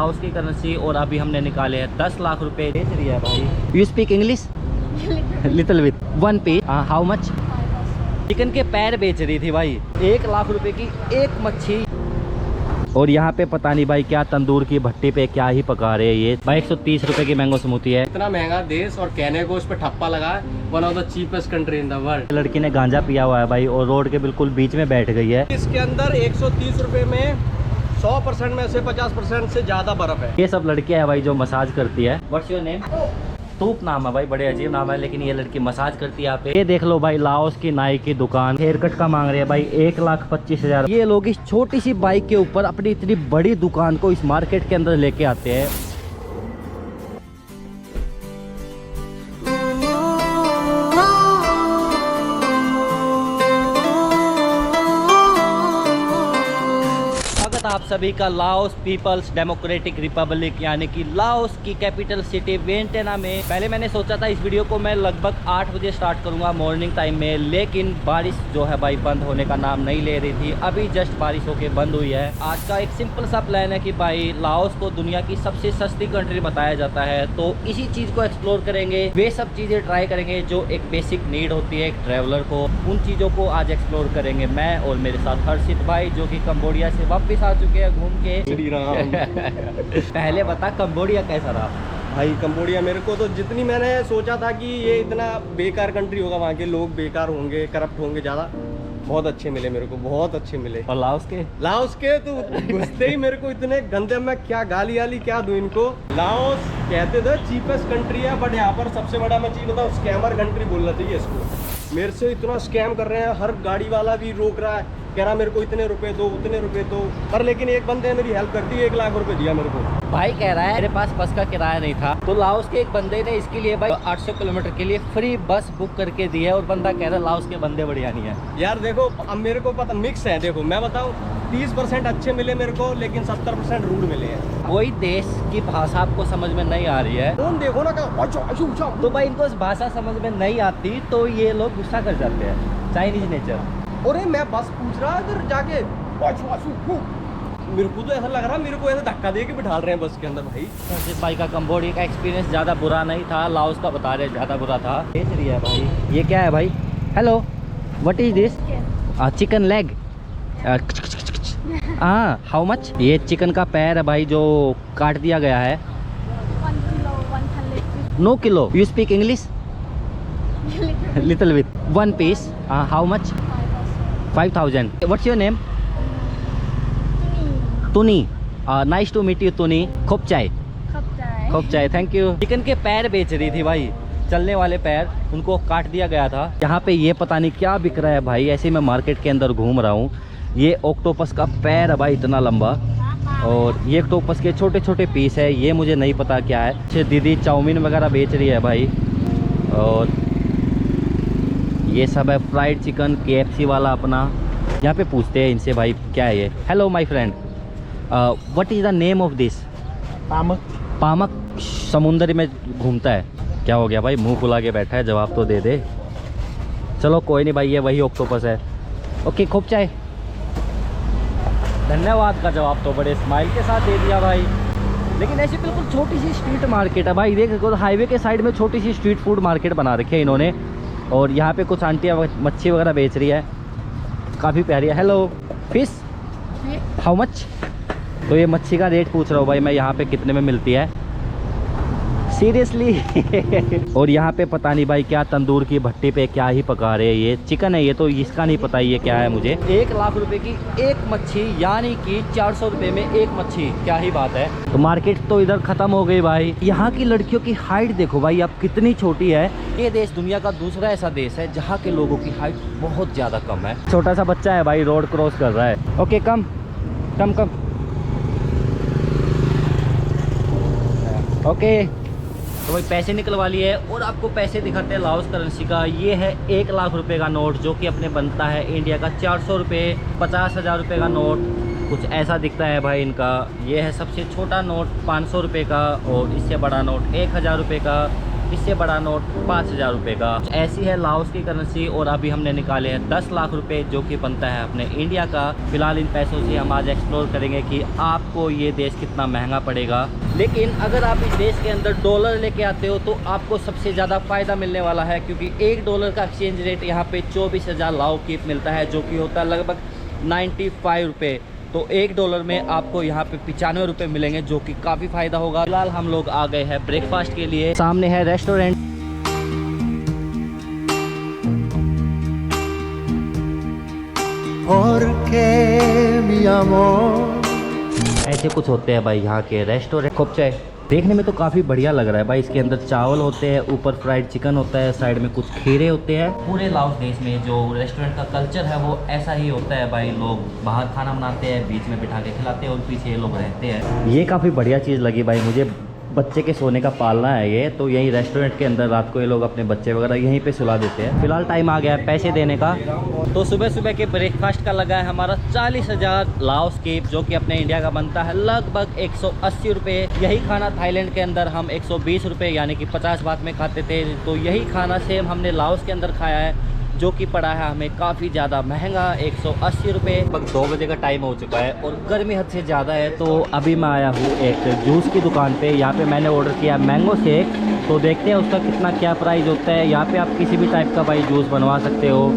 Laos की currency और अभी हमने निकाले हैं 10 लाख रुपए। बेच रही है भाई। You speak English? Little with. 1 piece how much? Chicken के पैर बेच रही थी भाई, 1 लाख रुपए की एक मच्छी। और यहाँ पे पता नहीं भाई क्या तंदूर की भट्टी पे क्या ही पका रहे हैं ये भाई। 130 रुपए की मैंगो स्मूथी है। इतना महंगा देश और कहने को उस पर ठप्पा लगा, one of the cheapest country in the world. लड़की ने गांजा पिया हुआ है भाई और रोड के बिल्कुल बीच में बैठ गई है। इसके अंदर 130 रुपए में 100% में से 50% से ज्यादा बर्फ है। ये सब लड़कियां है भाई जो मसाज करती है। What's your name? तूप नाम है भाई, बड़े अजीब नाम है, लेकिन ये लड़की मसाज करती है यहाँ पे। ये देख लो भाई, लाओस की नाई की दुकान। हेयर कट का मांग रहे हैं भाई 1,25,000। ये लोग इस छोटी सी बाइक के ऊपर अपनी इतनी बड़ी दुकान को इस मार्केट के अंदर लेके आते हैं। आप सभी का लाओस पीपल्स डेमोक्रेटिक रिपब्लिक यानी कि लाओस की कैपिटल सिटी वियंटियाना में। पहले मैंने सोचा था इस वीडियो को मैं लगभग 8 बजे स्टार्ट करूंगा मॉर्निंग टाइम में, लेकिन बारिश जो है भाई बंद होने का नाम नहीं ले रही थी। अभी जस्ट बारिश होके बंद हुई है। आज का एक सिंपल सा प्लान है कि भाई लाओस को दुनिया की सबसे सस्ती कंट्री बताया जाता है, तो इसी चीज़ को एक्सप्लोर करेंगे। वे सब चीज़ें ट्राई करेंगे जो एक बेसिक नीड होती है एक ट्रैवलर को। उन चीज़ों को आज एक्सप्लोर करेंगे मैं और मेरे साथ हर्षित भाई, जो कि कंबोडिया से वापस आ चुके हैं घूम के। श्री राम। पहले बता कंबोडिया कैसा रहा? भाई कंबोडिया मेरे को तो जितनी मैंने सोचा था कि ये इतना बेकार कंट्री होगा, वहाँ के लोग बेकार होंगे, करप्ट होंगे ज़्यादा, बहुत अच्छे मिले मेरे को, बहुत अच्छे मिले। और लाओस के तो घुसते ही मेरे को इतने गंदे, मैं क्या गाली वाली क्या दूं इनको। लाओस कहते थे चीपेस्ट कंट्री है, बट यहाँ पर सबसे बड़ा मैं चीज बताऊँ, स्कैमर कंट्री बोलना चाहिए इसको। मेरे से इतना स्कैम कर रहे हैं, हर गाड़ी वाला भी रोक रहा है, कह रहा मेरे को इतने रुपए दो उतने रुपए दो। पर लेकिन एक बंदे ने मेरी हेल्प कर दी, 1 लाख रुपए दिया मेरे को। भाई कह रहा है मेरे पास बस का किराया नहीं था, तो लाओस के एक बंदे ने इसके लिए भाई 800 किलोमीटर के लिए फ्री बस बुक करके दी है। और बंदा कह रहा है लाओस के बंदे बढ़िया नहीं है। यार देखो अब मेरे को पता मिक्स है। देखो मैं बताऊँ, 30% अच्छे मिले मेरे को, लेकिन 70% रूड मिले हैं। कोई देश की भाषा आपको समझ में नहीं आ रही है, कौन देखो ना तो भाई इनको भाषा समझ में नहीं आती तो ये लोग गुस्सा कर जाते हैं। Chinese nature. अरे मैं बस पूछ रहा इधर जाके, मेरे को तो ऐसा लग रहा है मेरे को ऐसे धक्का दे के बिठा रहे हैं बस के अंदर। भाई का कंबोडिया का एक्सपीरियंस ज़्यादा बुरा नहीं था, लाओस का बता रहे ज़्यादा बुरा था। बेच रही है भाई। ये क्या है भाई? Hello, what is this? Chicken leg. हाँ, हाउ मच? ये चिकन का पैर है भाई जो काट दिया गया है। 1 kilo 100। No kilo. You speak English? Little with. 1 piece how much? 5,000। What's your name? Tuni. Nice to meet you Tuni. खूब चाय। खूब चाय, थैंक यू। चिकन के पैर बेच रही थी भाई, चलने वाले पैर, उनको काट दिया गया था। यहाँ पे ये पता नहीं क्या बिक रहा है भाई। ऐसे मैं मार्केट के अंदर घूम रहा हूँ। ये ऑक्टोपस का पैर है भाई, इतना लंबा, और ये ऑक्टोपस के छोटे छोटे पीस है। ये मुझे नहीं पता क्या है। अच्छे दीदी चाउमीन वगैरह बेच रही है भाई। और ये सब है फ्राइड चिकन, KFC वाला अपना। यहाँ पे पूछते हैं इनसे भाई क्या है ये। Hello my friend, what is the name of this? पामक। पामक समुंदर में घूमता है। क्या हो गया भाई, मुंह फुला के बैठा है, जवाब तो दे दे। चलो कोई नहीं भाई, ये वही ऑक्टोपस है। ओके, खूब चाय। धन्यवाद का जवाब तो बड़े स्माइल के साथ दे दिया भाई। लेकिन ऐसी बिल्कुल छोटी सी स्ट्रीट मार्केट है भाई। देखो हाईवे के साइड में छोटी सी स्ट्रीट फूड मार्केट बना रखी है इन्होंने। और यहाँ पे कुछ आंटियाँ मच्छी वगैरह बेच रही है, काफ़ी प्यारी है। Hello, fish how much? तो ये मच्छी का रेट पूछ रहा हूँ भाई मैं, यहाँ पे कितने में मिलती है सीरियसली। और यहाँ पे पता नहीं भाई क्या तंदूर की भट्टी पे क्या ही पका रहे हैं। ये चिकन है, ये तो इसका नहीं पता ये क्या है मुझे। 1 लाख रुपए की एक मच्छी, यानी कि 400 रुपए में एक मच्छी। क्या ही बात है। तो मार्केट तो इधर खत्म हो गई भाई। यहाँ की लड़कियों की हाइट देखो भाई अब कितनी छोटी है। ये देश दुनिया का दूसरा ऐसा देश है जहाँ के लोगों की हाइट बहुत ज़्यादा कम है। छोटा सा बच्चा है भाई, रोड क्रॉस कर रहा है। ओके, कम कम कम। ओके, तो भाई पैसे निकलवा लिए और आपको पैसे दिखाते हैं लाओस करेंसी का। ये है 1 लाख रुपए का नोट, जो कि अपने बनता है इंडिया का 400 रुपये। 50,000 रुपये का नोट कुछ ऐसा दिखता है भाई इनका। ये है सबसे छोटा नोट 500 रुपये का, और इससे बड़ा नोट 1,000 रुपये का। इससे बड़ा नोट 5,000 रुपये का। ऐसी है लाओस की करेंसी। और अभी हमने निकाले हैं 10 लाख रुपए, जो कि बनता है अपने इंडिया का। फिलहाल इन पैसों से हम आज एक्सप्लोर करेंगे कि आपको ये देश कितना महंगा पड़ेगा। लेकिन अगर आप इस देश के अंदर डॉलर लेके आते हो तो आपको सबसे ज़्यादा फ़ायदा मिलने वाला है, क्योंकि $1 का एक्सचेंज रेट यहाँ पे 24,000 लाओ कीप मिलता है, जो कि होता है लगभग 95 रुपये। तो $1 में आपको यहाँ पे 95 रुपये मिलेंगे, जो कि काफ़ी फ़ायदा होगा। फिलहाल हम लोग आ गए हैं ब्रेकफास्ट के लिए। सामने है रेस्टोरेंट। ऐसे कुछ होते हैं भाई यहाँ के रेस्टोरेंट। खूब चाय देखने में तो काफ़ी बढ़िया लग रहा है भाई। इसके अंदर चावल होते हैं, ऊपर फ्राइड चिकन होता है, साइड में कुछ खीरे होते हैं। पूरे लाओस देश में जो रेस्टोरेंट का कल्चर है वो ऐसा ही होता है भाई। लोग बाहर खाना बनाते हैं, बीच में बिठा के खिलाते हैं और पीछे ये लोग रहते हैं। ये काफ़ी बढ़िया चीज़ लगी भाई मुझे। बच्चे के सोने का पालना है ये, तो यही रेस्टोरेंट के अंदर रात को ये लोग अपने बच्चे वगैरह यहीं पे सुला देते हैं। फिलहाल टाइम आ गया है पैसे देने का। तो सुबह सुबह के ब्रेकफास्ट का लगा है हमारा 40,000 लाओस कीप, जो कि अपने इंडिया का बनता है लगभग 180 रुपये। यही खाना थाईलैंड के अंदर हम 120 रुपये यानी कि 50 बात में खाते थे। तो यही खाना सेम हमने लाओस के अंदर खाया है, जो कि पड़ा है हमें काफ़ी ज़्यादा महंगा 180 रुपये। लगभग 2 बजे का टाइम हो चुका है और गर्मी हद से ज़्यादा है। तो अभी मैं आया हूँ एक जूस की दुकान पे। यहाँ पे मैंने ऑर्डर किया मैंगो शेक। तो देखते हैं उसका कितना क्या प्राइस होता है। यहाँ पे आप किसी भी टाइप का भाई जूस बनवा सकते हो।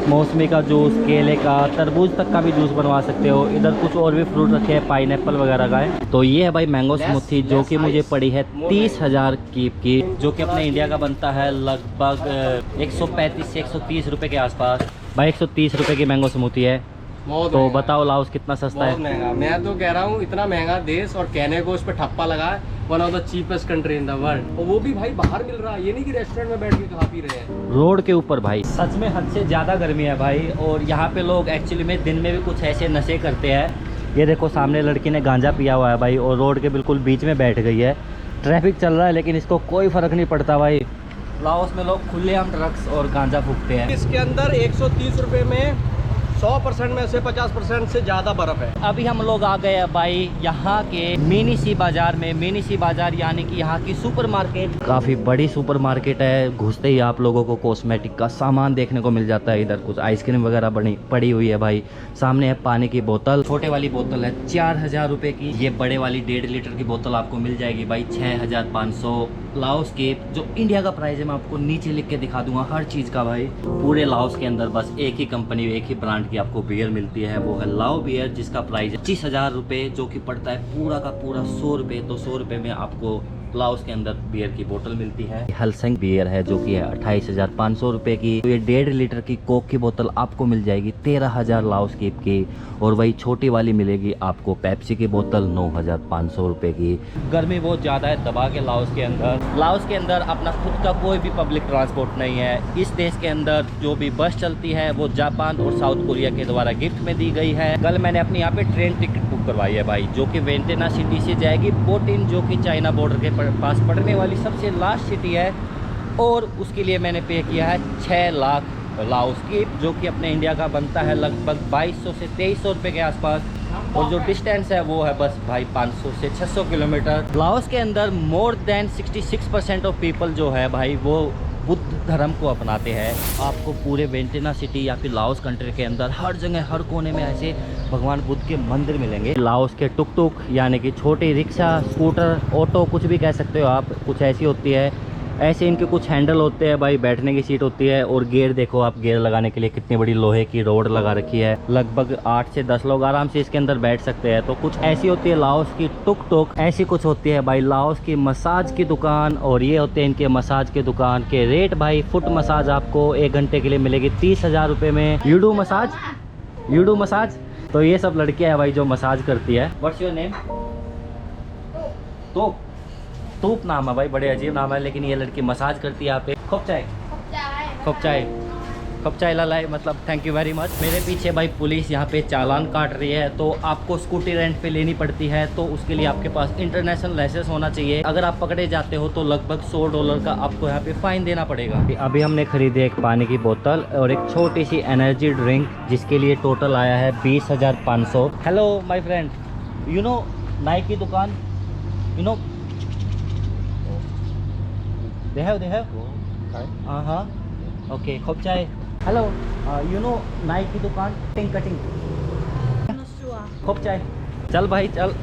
मौसमी का जूस, केले का, तरबूज तक का भी जूस बनवा सकते हो। इधर कुछ और भी फ्रूट रखे हैं, पाइनएप्पल वगैरह का है। तो ये है भाई मैंगो स्मूथी, जो कि मुझे पड़ी है 30,000 कीप की, जो कि अपने इंडिया का बनता है लगभग 135 से 130 रुपये के आसपास। भाई 130 रुपये की मैंगो स्मूथी है। तो बताओ लाओस कितना सस्ता है। महंगा। मैं तो कह रहा हूँ इतना महंगा देश और कहने को उस पर ठप्पा लगा है one of the cheapest country in the world. और वो भी भाई बाहर मिल रहा है, ये नहीं कि रेस्टोरेंट में बैठ के खा पी रहे हैं, रोड के ऊपर भाई। सच में हद से ज़्यादा गर्मी है भाई। और यहाँ पे लोग एक्चुअली में दिन में भी कुछ ऐसे नशे करते हैं। ये देखो सामने लड़की ने गांजा पिया हुआ है भाई, और रोड के बिल्कुल बीच में बैठ गई है। ट्रैफिक चल रहा है लेकिन इसको कोई फ़र्क नहीं पड़ता भाई। लाओस में लोग खुलेआम ड्रग्स और गांजा फूकते हैं। इसके अंदर 130 रुपये में 100% में से 50% से ज़्यादा बर्फ़ है। अभी हम लोग आ गए हैं भाई यहाँ के मिनी सी बाज़ार में। मिनी सी बाज़ार यानी कि यहाँ की सुपरमार्केट। काफ़ी बड़ी सुपरमार्केट है। घुसते ही आप लोगों को कॉस्मेटिक का सामान देखने को मिल जाता है। इधर कुछ आइसक्रीम वगैरह पड़ी हुई है भाई। सामने है पानी की बोतल। छोटे वाली बोतल है 4,000 रुपये की। ये बड़े वाली 1.5 लीटर की बोतल आपको मिल जाएगी भाई 6,500 लाओस के। जो इंडिया का प्राइस है मैं आपको नीचे लिख के दिखा दूंगा हर चीज़ का भाई। पूरे लाओस के अंदर बस एक ही कंपनी, एक ही ब्रांड की आपको बियर मिलती है, वो है लाओ बियर, जिसका प्राइस है 25,000 रुपये, जो कि पड़ता है पूरा का पूरा 100 रुपये। तो 100 रुपये में आपको लाओस के अंदर बियर की बोतल मिलती है। हलसेंग बियर है जो कि है 28,500 रुपये की। तो ये 1.5 लीटर की कोक की बोतल आपको मिल जाएगी 13,000 लाओस कीप की। और वही छोटी वाली मिलेगी आपको पेप्सी की बोतल 9,500 रुपये की। गर्मी बहुत ज़्यादा है दबा के लाओस के अंदर। लाओस के अंदर अपना खुद का कोई भी पब्लिक ट्रांसपोर्ट नहीं है। इस देश के अंदर जो भी बस चलती है वो जापान और साउथ कोरिया के द्वारा गिफ्ट में दी गई है। कल मैंने अपने यहाँ पे ट्रेन टिकट बुक करवाई है भाई, जो कि वेंटेना सिटी से जाएगी बोटिन, जो कि चाइना बॉर्डर के पास पड़ने वाली सबसे लास्ट सिटी है। और उसके लिए मैंने पे किया है 6 लाख लाओस की, जो कि अपने इंडिया का बनता है लगभग 2200 से 2300 रुपये के आसपास। और जो डिस्टेंस है वो है बस भाई 500 से 600 किलोमीटर। लाओस के अंदर मोर देन 66% ऑफ पीपल जो है भाई वो बुद्ध धर्म को अपनाते हैं। आपको पूरे वेंटेना सिटी या फिर लाओस कंट्री के अंदर हर जगह हर कोने में ऐसे भगवान बुद्ध के मंदिर मिलेंगे। लाओस के टुक टुक यानी कि छोटी रिक्शा, स्कूटर, ऑटो कुछ भी कह सकते हो आप, कुछ ऐसी होती है। ऐसे इनके कुछ हैंडल होते हैं भाई, बैठने की सीट होती है। और गेयर देखो आप, गेयर लगाने के लिए कितनी बड़ी लोहे की रोड लगा रखी है। लगभग 8 से 10 लोग आराम से इसके अंदर बैठ सकते हैं। तो कुछ ऐसी होती है लाओस की टुक टुक, ऐसी कुछ होती है भाई लाओस की मसाज की दुकान। और ये होते हैं इनके मसाज के दुकान के रेट भाई। फुट मसाज आपको 1 घंटे के लिए मिलेगी 30,000 रुपये में। You do massage. तो ये सब लड़कियां हैं भाई जो मसाज करती है। What's your name? तूप नाम है भाई, बड़े अजीब नाम है। लेकिन ये लड़की मसाज करती है यहाँ पे। खूब चाय लाए, मतलब थैंक यू वेरी मच। मेरे पीछे भाई पुलिस यहाँ पे चालान काट रही है। तो आपको स्कूटी रेंट पे लेनी पड़ती है, तो उसके लिए आपके पास इंटरनेशनल लाइसेंस होना चाहिए। अगर आप पकड़े जाते हो तो लगभग $100 का आपको यहाँ पे फाइन देना पड़ेगा। अभी हमने खरीदी एक पानी की बोतल और एक छोटी सी एनर्जी ड्रिंक, जिसके लिए टोटल आया है 20,500। Hello my friend, you know Naik की दुकान, यू नो They have? हाँ ओके खूब चाय हेलो यू नो नाई की दुकान कटिंग Not sure. खूब चाय चल भाई चल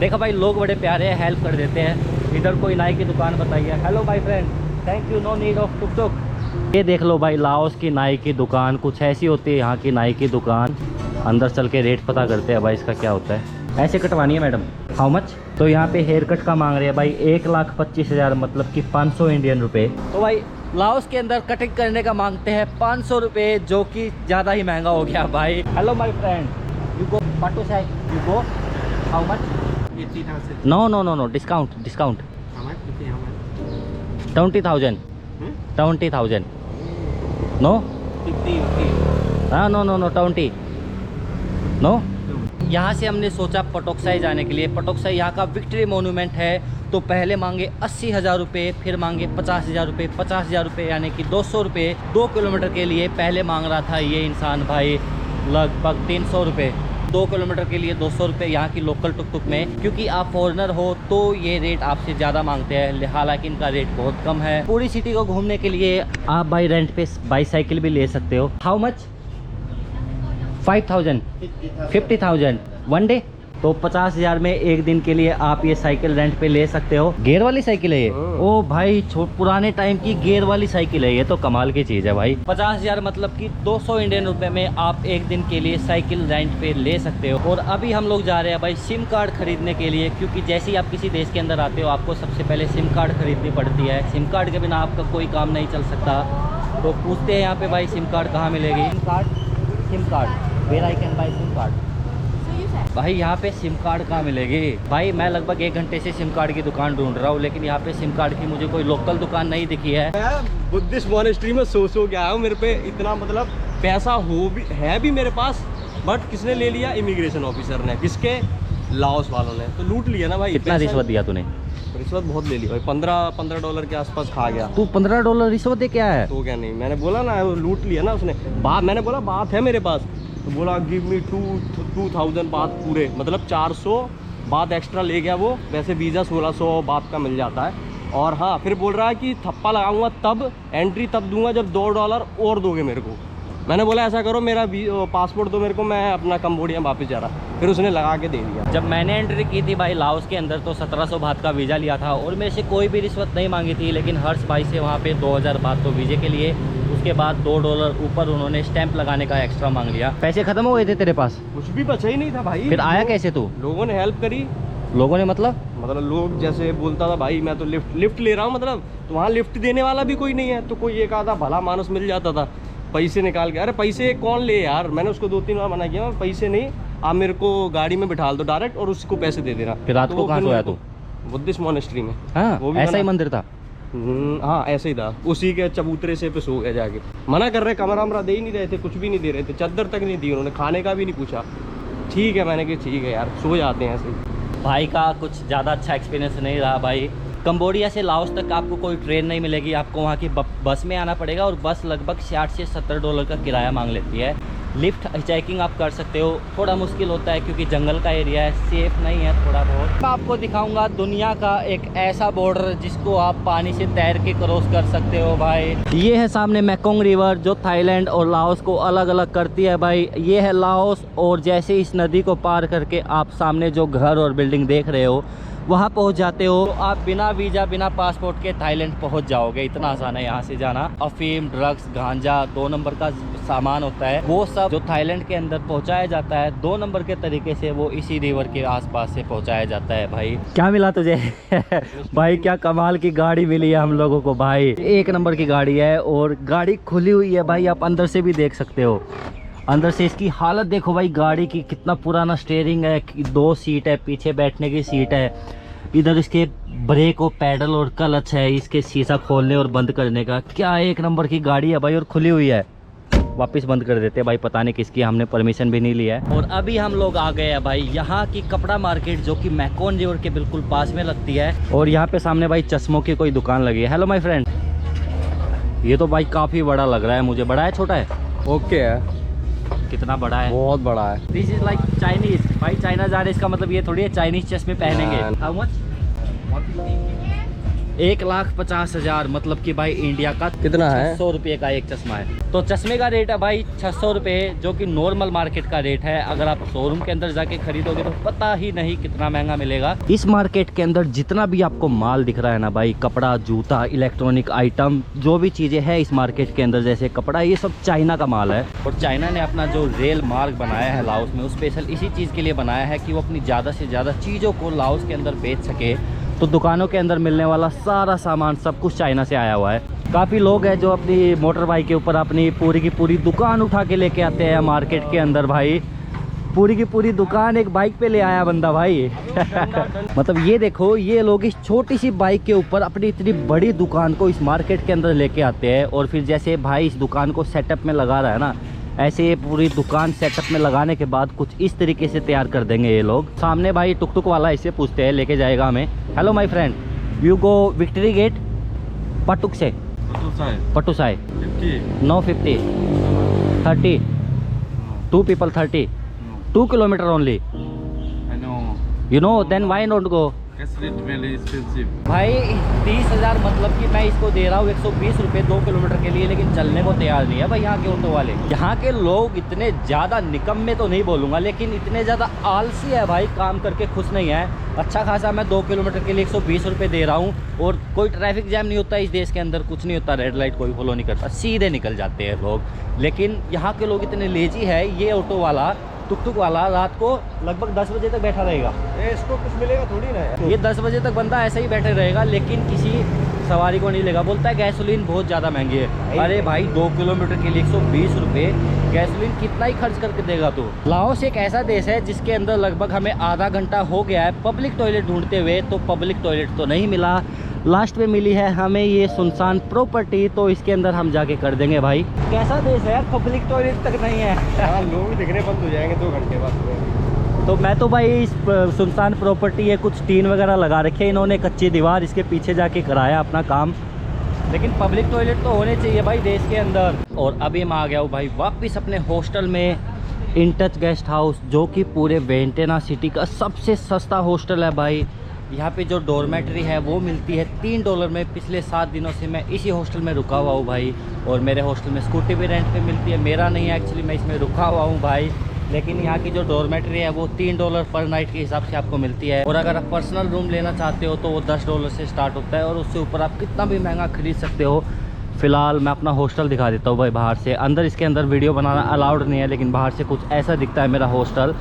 देखा भाई लोग बड़े प्यारे हैं हेल्प कर देते हैं इधर कोई नाई की दुकान बताइए hello my friend thank you no need of tuk tuk ये देख लो भाई लाओस की नाई की दुकान कुछ ऐसी होती है यहाँ की नाई की दुकान अंदर चल के रेट पता करते हैं भाई इसका क्या होता है ऐसे कटवानी है मैडम हाउ मच तो यहाँ पे हेयर कट का मांग रहे हैं भाई 1,25,000 मतलब कि 500 इंडियन रुपए तो भाई लाओस के अंदर कटिंग करने का मांगते हैं 500 रुपए जो कि ज़्यादा ही महंगा हो गया भाई hello my friend you go Patong side you go how much 80,000. No discount 20,000 20,000 no 50. No 20 no यहाँ से हमने सोचा पटोक्साई जाने के लिए पटोक्साई यहाँ का विक्ट्री मोन्यूमेंट है तो पहले मांगे 80,000 रुपये फिर मांगे 50,000 रुपये 50,000 रुपये यानी कि 200 रुपये 2 किलोमीटर के लिए पहले मांग रहा था ये इंसान भाई लगभग 300 रुपये 2 किलोमीटर के लिए 200 रुपये यहाँ की लोकल टुक टुक में क्योंकि आप फॉरेनर हो तो ये रेट आपसे ज़्यादा मांगते हैं हालांकि इनका रेट बहुत कम है पूरी सिटी को घूमने के लिए आप बाई रेंट पे बाईसाइकिल भी ले सकते हो हाउ मच 5,000 50,000 वन डे तो 50,000 में एक दिन के लिए आप ये साइकिल रेंट पे ले सकते हो गियर वाली साइकिल है ये ओ भाई पुराने टाइम की गियर वाली साइकिल है ये तो कमाल की चीज़ है भाई 50,000 मतलब कि 200 इंडियन रुपए में आप एक दिन के लिए साइकिल रेंट पे ले सकते हो और अभी हम लोग जा रहे हैं भाई सिम कार्ड खरीदने के लिए क्योंकि जैसे ही आप किसी देश के अंदर आते हो आपको सबसे पहले सिम कार्ड खरीदनी पड़ती है सिम कार्ड के बिना आपका कोई काम नहीं चल सकता तो पूछते हैं यहाँ पे भाई सिम कार्ड कहाँ मिलेगी sim card where I can buy sim card So you said. भाई यहाँ पे सिम कार्ड कहाँ मिलेगी भाई मैं लगभग 1 घंटे से सिम कार्ड की दुकान ढूंढ रहा हूँ लेकिन यहाँ पे सिम कार्ड की मुझे कोई लोकल दुकान नहीं दिखी है मैं बुद्धिस्ट मॉनेस्ट्री में सो के आया हूँ मेरे पे इतना मतलब पैसा है भी मेरे पास बट किसने ले लिया इमिग्रेशन ऑफिसर ने किसके लाओस वालों ने तो लूट लिया ना भाई कितना रिश्वत दिया तूने रिश्वत बहुत ले ली भाई $15 के आसपास खा गया तू $15 रिश्वत दे क्या है तो क्या नहीं मैंने बोला ना वो लूट लिया ना उसने मैंने बोला बात है मेरे पास तो बोला गिव मी 2,000 बात पूरे मतलब 400 बात एक्स्ट्रा ले गया वो वैसे वीज़ा 1600 बात का मिल जाता है और हाँ फिर बोल रहा है कि थप्पा लगाऊंगा तब एंट्री तब दूंगा जब $2 और दोगे मेरे को मैंने बोला ऐसा करो मेरा पासपोर्ट दो मेरे को मैं अपना कंबोडिया वापस जा रहा फिर उसने लगा के दे दिया जब मैंने एंट्री की थी भाई लाओस के अंदर तो 1700 बात का वीज़ा लिया था और मेरे से कोई भी रिश्वत नहीं मांगी थी लेकिन हर्ष भाई से वहाँ पे 2000 बात तो वीज़े के लिए उसके बाद $2 ऊपर उन्होंने स्टैंप लगाने का एक्स्ट्रा मांग लिया पैसे खत्म हो गए थे तेरे पास कुछ भी बचा ही नहीं था भाई फिर आया कैसे तू लोगों ने हेल्प करी लोगों ने मतलब लोग जैसे बोलता था भाई मैं तो लिफ्ट ले रहा हूँ मतलब तो वहाँ लिफ्ट देने वाला भी कोई नहीं है तो कोई एक आधा भला मानुस मिल जाता था पैसे निकाल के अरे पैसे कौन ले यार मैंने उसको 2-3 बार मना किया पैसे नहीं आप मेरे को गाड़ी में बिठा दो डायरेक्ट और उसको पैसे दे देना फिर रात को कहाँ सोया तू बुद्धिस्ट मॉनेस्ट्री में हाँ वो भी ऐसा ही मना- मंदिर था हाँ ऐसे ही था उसी के चबूतरे से पे सो गया जाके मना कर रहे कमरा वमरा दे ही नहीं रहे थे कुछ भी नहीं दे रहे थे चादर तक नहीं दी उन्होंने खाने का भी नहीं पूछा ठीक है मैंने कहा ठीक है यार सो जाते हैं ऐसे ही भाई का कुछ ज़्यादा अच्छा एक्सपीरियंस नहीं रहा भाई कंबोडिया से लाओस तक आपको कोई ट्रेन नहीं मिलेगी आपको वहाँ की बस में आना पड़ेगा और बस लगभग 60 से $70 का किराया मांग लेती है लिफ्ट हिचाइकिंग आप कर सकते हो थोड़ा मुश्किल होता है क्योंकि जंगल का एरिया है सेफ नहीं है थोड़ा बहुत मैं आपको दिखाऊंगा दुनिया का एक ऐसा बॉर्डर जिसको आप पानी से तैर के क्रॉस कर सकते हो भाई ये है सामने मेकोंग रिवर जो थाईलैंड और लाओस को अलग अलग करती है भाई ये है लाओस और जैसे इस नदी को पार करके आप सामने जो घर और बिल्डिंग देख रहे हो वहाँ पहुँच जाते हो तो आप बिना वीज़ा बिना पासपोर्ट के थाईलैंड पहुँच जाओगे इतना आसान है यहाँ से जाना अफीम ड्रग्स गांजा 2 नंबर का सामान होता है वो सब जो थाईलैंड के अंदर पहुँचाया जाता है 2 नंबर के तरीके से वो इसी रिवर के आसपास से पहुँचाया जाता है भाई क्या मिला तुझे भाई क्या कमाल की गाड़ी मिली है हम लोगों को भाई 1 नंबर की गाड़ी है और गाड़ी खुली हुई है भाई आप अंदर से भी देख सकते हो अंदर से इसकी हालत देखो भाई गाड़ी की कितना पुराना स्टीयरिंग है 2 सीट है पीछे बैठने की सीट है इधर इसके ब्रेक और पैडल और क्लच है इसके शीशा खोलने और बंद करने का क्या 1 नंबर की गाड़ी है भाई और खुली हुई है वापस बंद कर देते हैं भाई पता नहीं किसकी हमने परमिशन भी नहीं लिया है और अभी हम लोग आ गए हैं भाई यहाँ की कपड़ा मार्केट जो कि मेकोंग रिवर के बिल्कुल पास में लगती है और यहाँ पे सामने भाई चश्मों की कोई दुकान लगी है हेलो माय फ्रेंड ये तो भाई काफ़ी बड़ा लग रहा है मुझे बड़ा है छोटा है ओके है कितना बड़ा है बहुत बड़ा है दिस इज लाइक चाइनीज भाई चाइना जा रहे इसका मतलब ये थोड़ी है चाइनीज चश्मे पहनेंगे हाउ मच 1,50,000 मतलब कि भाई इंडिया का कितना है? 600 रुपये का एक चश्मा है। तो चश्मे का रेट है भाई 600 रुपये, जो कि नॉर्मल मार्केट का रेट है। अगर आप शोरूम के अंदर जाके खरीदोगे तो पता ही नहीं कितना महंगा मिलेगा। इस मार्केट के अंदर जितना भी आपको माल दिख रहा है ना भाई, कपड़ा, जूता, इलेक्ट्रॉनिक आइटम, जो भी चीज़ें हैं इस मार्केट के अंदर, जैसे कपड़ा, ये सब चाइना का माल है। और चाइना ने अपना जो रेल मार्ग बनाया है लाओस में, वो स्पेशल इसी चीज़ के लिए बनाया है कि वो अपनी ज़्यादा से ज़्यादा चीज़ों को लाओस के अंदर बेच सके। तो दुकानों के अंदर मिलने वाला सारा सामान सब कुछ चाइना से आया हुआ है। काफ़ी लोग हैं जो अपनी मोटर बाइक के ऊपर अपनी पूरी की पूरी दुकान उठा के लेके आते हैं मार्केट के अंदर भाई। पूरी की पूरी दुकान एक बाइक पे ले आया बंदा भाई। मतलब ये देखो, ये लोग इस छोटी सी बाइक के ऊपर अपनी इतनी बड़ी दुकान को इस मार्केट के अंदर लेके आते हैं। और फिर जैसे भाई इस दुकान को सेटअप में लगा रहा है ना, ऐसे ये पूरी दुकान सेटअप में लगाने के बाद कुछ इस तरीके से तैयार कर देंगे ये लोग। सामने भाई टुक टुक वाला इसे पूछते हैं, लेके जाएगा हमें। Hello my friend, you go victory gate पटुक से पटुसाई 9 50 30 2 people 30 2 kilometer only. I know. You know, then why not go? Gas rate very expensive. भाई 30,000 मतलब कि मैं इसको दे रहा हूँ 120 रुपये 2 किलोमीटर के लिए, लेकिन चलने को तैयार नहीं है भाई यहाँ के ऑटो वाले। यहाँ के लोग इतने ज़्यादा निकम्मे तो नहीं बोलूँगा, लेकिन इतने ज़्यादा आलसी है भाई, काम करके खुश नहीं है। अच्छा खासा मैं 2 किलोमीटर के लिए 120 रुपये दे रहा हूँ, और कोई ट्रैफिक जैम नहीं होता इस देश के अंदर, कुछ नहीं होता, रेड लाइट कोई फॉलो नहीं करता, सीधे निकल जाते हैं लोग। लेकिन यहाँ के लोग इतने लेजी है। ये ऑटो वाला, टुक टुक वाला रात को लगभग 10 बजे तक बैठा रहेगा। इसको कुछ मिलेगा थोड़ी ना यार। ये 10 बजे तक बंदा ऐसे ही बैठे रहेगा, लेकिन किसी सवारी को नहीं लेगा। बोलता है गैसोलीन बहुत ज़्यादा महंगी है। अरे भाई 2 किलोमीटर के लिए 120 रुपये गैसोलीन कितना ही खर्च करके देगा तू। लाओस एक ऐसा देश है जिसके अंदर लगभग हमें आधा घंटा हो गया है पब्लिक टॉयलेट ढूंढते हुए, तो पब्लिक टॉयलेट तो नहीं मिला। लास्ट में मिली है हमें ये सुनसान प्रॉपर्टी, तो इसके अंदर हम जाके कर देंगे भाई। कैसा देश है यार, पब्लिक टॉयलेट तक नहीं है। हाँ, लोग दिखने बंद हो जाएंगे 2 घंटे बाद। तो मैं तो भाई इस सुनसान प्रॉपर्टी है, कुछ टीन वगैरह लगा रखे हैं इन्होंने, कच्ची दीवार, इसके पीछे जाके कराया अपना काम। लेकिन पब्लिक टॉयलेट तो होने चाहिए भाई देश के अंदर। और अभी मैं आ गया हूँ भाई वापस अपने हॉस्टल में, इन टच गेस्ट हाउस, जो कि पूरे वेंटेना सिटी का सबसे सस्ता हॉस्टल है भाई। यहाँ पे जो डॉर्मेटरी है वो मिलती है $3 में। पिछले 7 दिनों से मैं इसी हॉस्टल में रुका हुआ हूँ भाई, और मेरे हॉस्टल में स्कूटी भी रेंट पे मिलती है। मेरा नहीं है एक्चुअली, मैं इसमें रुका हुआ हूँ भाई। लेकिन यहाँ की जो डॉर्मेटरी है वो $3 पर नाइट के हिसाब से आपको मिलती है। और अगर आप पर्सनल रूम लेना चाहते हो तो वो $10 से स्टार्ट होता है, और उससे ऊपर आप कितना भी महंगा खरीद सकते हो। फ़िलहाल मैं अपना हॉस्टल दिखा देता हूँ भाई बाहर से। अंदर इसके अंदर वीडियो बनाना अलाउड नहीं है, लेकिन बाहर से कुछ ऐसा दिखता है मेरा हॉस्टल।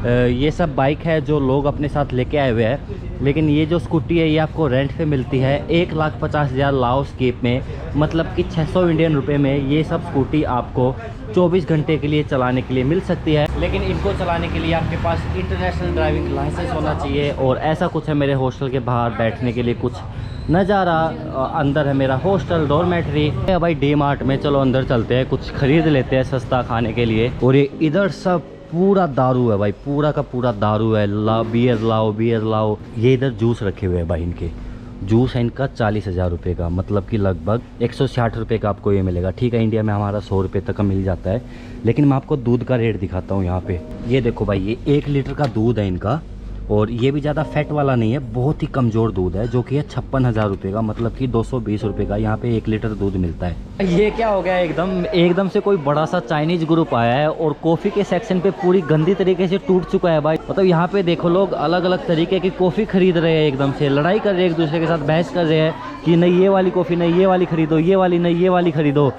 ये सब बाइक है जो लोग अपने साथ लेके आए हुए हैं, लेकिन ये जो स्कूटी है ये आपको रेंट पे मिलती है 1,50,000 लाओस कीप में, मतलब कि 600 इंडियन रुपए में ये सब स्कूटी आपको 24 घंटे के लिए चलाने के लिए मिल सकती है। लेकिन इनको चलाने के लिए आपके पास इंटरनेशनल ड्राइविंग लाइसेंस होना चाहिए। और ऐसा कुछ है मेरे हॉस्टल के बाहर बैठने के लिए कुछ नज़ारा। अंदर है मेरा हॉस्टल डॉर्मेटरी है भाई। डी मार्ट में चलो अंदर चलते हैं, कुछ खरीद लेते हैं सस्ता खाने के लिए। और ये इधर सब पूरा दारू है भाई, पूरा का पूरा दारू है। बियर लाओ, बियर लाओ। ये इधर जूस रखे हुए हैं भाई, इनके जूस है इनका 40,000 रुपये का, मतलब कि लगभग 160 रुपये का आपको ये मिलेगा। ठीक है, इंडिया में हमारा 100 रुपये तक का मिल जाता है। लेकिन मैं आपको दूध का रेट दिखाता हूँ यहाँ पे। ये देखो भाई, ये 1 लीटर का दूध है इनका, और ये भी ज़्यादा फैट वाला नहीं है, बहुत ही कमज़ोर दूध है, जो कि है 56,000 रुपये का, मतलब कि 220 रुपये का यहाँ पे 1 लीटर दूध मिलता है। ये क्या हो गया, एकदम से कोई बड़ा सा चाइनीज ग्रुप आया है और कॉफ़ी के सेक्शन पे पूरी गंदी तरीके से टूट चुका है भाई। मतलब यहाँ पे देखो लोग अलग अलग तरीके की कॉफ़ी खरीद रहे हैं, एकदम से लड़ाई कर रहे हैं, एक दूसरे के साथ बहस कर रहे हैं कि नहीं ये वाली कॉफ़ी, नहीं ये वाली खरीदो, ये वाली नहीं ये वाली खरीदो।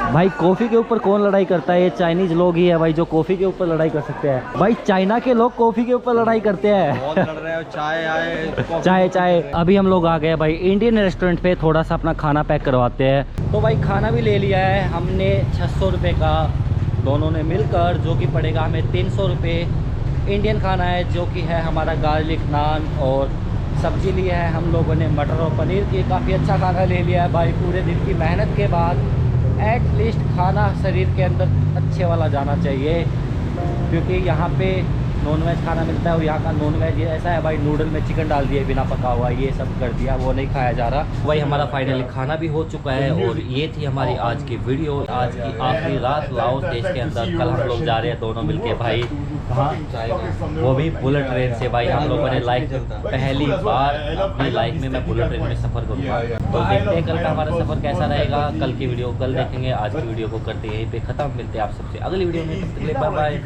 भाई कॉफ़ी के ऊपर कौन लड़ाई करता है? ये चाइनीज लोग ही है भाई जो कॉफ़ी के ऊपर लड़ाई कर सकते हैं। भाई चाइना के लोग कॉफ़ी के ऊपर लड़ाई करते हैं। बहुत लड़ रहे हो। चाय आए, चाय। अभी हम लोग आ गए भाई इंडियन रेस्टोरेंट पे, थोड़ा सा अपना खाना पैक करवाते हैं। तो भाई खाना भी ले लिया है हमने 600 रुपये का दोनों ने मिलकर, जो कि पड़ेगा हमें 300 रुपये। इंडियन खाना है जो कि है हमारा गार्लिक नान, और सब्जी लिया है हम लोगों ने मटर और पनीर की। काफ़ी अच्छा खाना ले लिया है भाई, पूरे दिन की मेहनत के बाद। एटलीस्ट खाना शरीर के अंदर अच्छे वाला जाना चाहिए, क्योंकि यहाँ पे नॉन वेज खाना मिलता है और यहाँ का नॉन वेज ये ऐसा है भाई, नूडल में चिकन डाल दिया बिना पका हुआ, ये सब कर दिया, वो नहीं खाया जा रहा। वही हमारा फाइनली खाना भी हो चुका है और ये थी हमारी आज की वीडियो, आज की आखिरी रात लाओस देश के अंदर। कल हम लोग जा रहे हैं दोनों मिलके भाई, कहाँ, वो भी बुलेट ट्रेन से भाई। हम लोगों ने पहली बार अपनी लाइफ में मैं बुलेट ट्रेन में सफ़र करूँगा। तो देखते हैं कल का हमारा सफ़र कैसा रहेगा। कल की वीडियो कल देखेंगे, आज की वीडियो को करते यहीं पे ख़त्म। मिलते हैं आप सबसे अगली वीडियो में, तब तक के लिए बाय बाय।